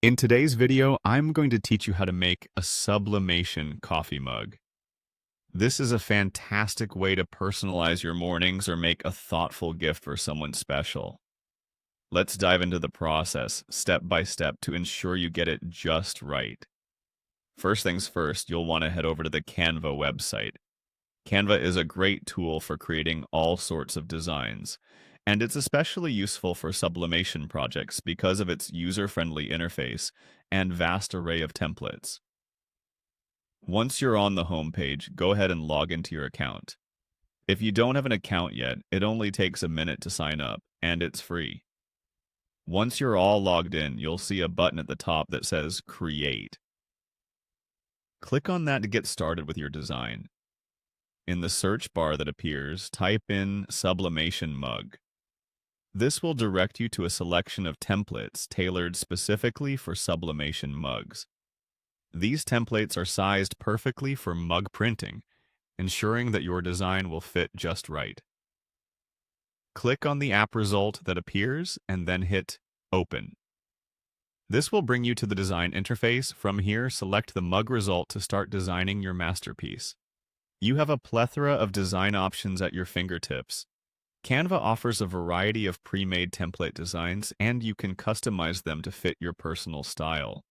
In today's video, I'm going to teach you how to make a sublimation coffee mug. This is a fantastic way to personalize your mornings or make a thoughtful gift for someone special. Let's dive into the process, step by step, to ensure you get it just right. First things first, you'll want to head over to the Canva website. Canva is a great tool for creating all sorts of designs, and it's especially useful for sublimation projects because of its user-friendly interface and vast array of templates. Once you're on the home page, go ahead and log into your account. If you don't have an account yet, it only takes a minute to sign up, and it's free. Once you're all logged in, you'll see a button at the top that says Create. Click on that to get started with your design. In the search bar that appears, type in Sublimation Mug. This will direct you to a selection of templates tailored specifically for sublimation mugs. These templates are sized perfectly for mug printing, ensuring that your design will fit just right. Click on the app result that appears and then hit Open. This will bring you to the design interface. From here, select the mug result to start designing your masterpiece. You have a plethora of design options at your fingertips. Canva offers a variety of pre-made template designs, and you can customize them to fit your personal style.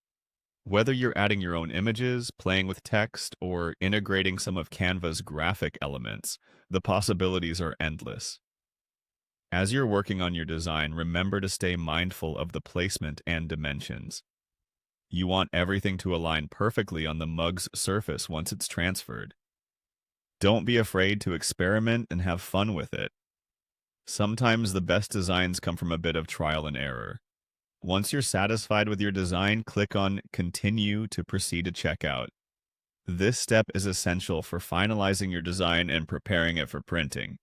Whether you're adding your own images, playing with text, or integrating some of Canva's graphic elements, the possibilities are endless. As you're working on your design, remember to stay mindful of the placement and dimensions. You want everything to align perfectly on the mug's surface once it's transferred. Don't be afraid to experiment and have fun with it. Sometimes the best designs come from a bit of trial and error. Once you're satisfied with your design, click on Continue to proceed to checkout. This step is essential for finalizing your design and preparing it for printing.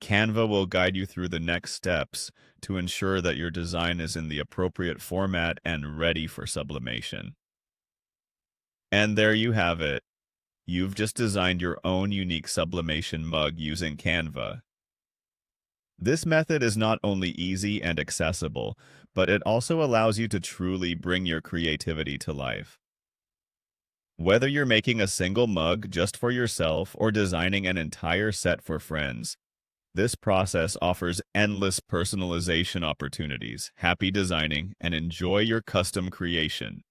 Canva will guide you through the next steps to ensure that your design is in the appropriate format and ready for sublimation. And there you have it. You've just designed your own unique sublimation mug using Canva. This method is not only easy and accessible, but it also allows you to truly bring your creativity to life. Whether you're making a single mug just for yourself or designing an entire set for friends, this process offers endless personalization opportunities. Happy designing and enjoy your custom creation.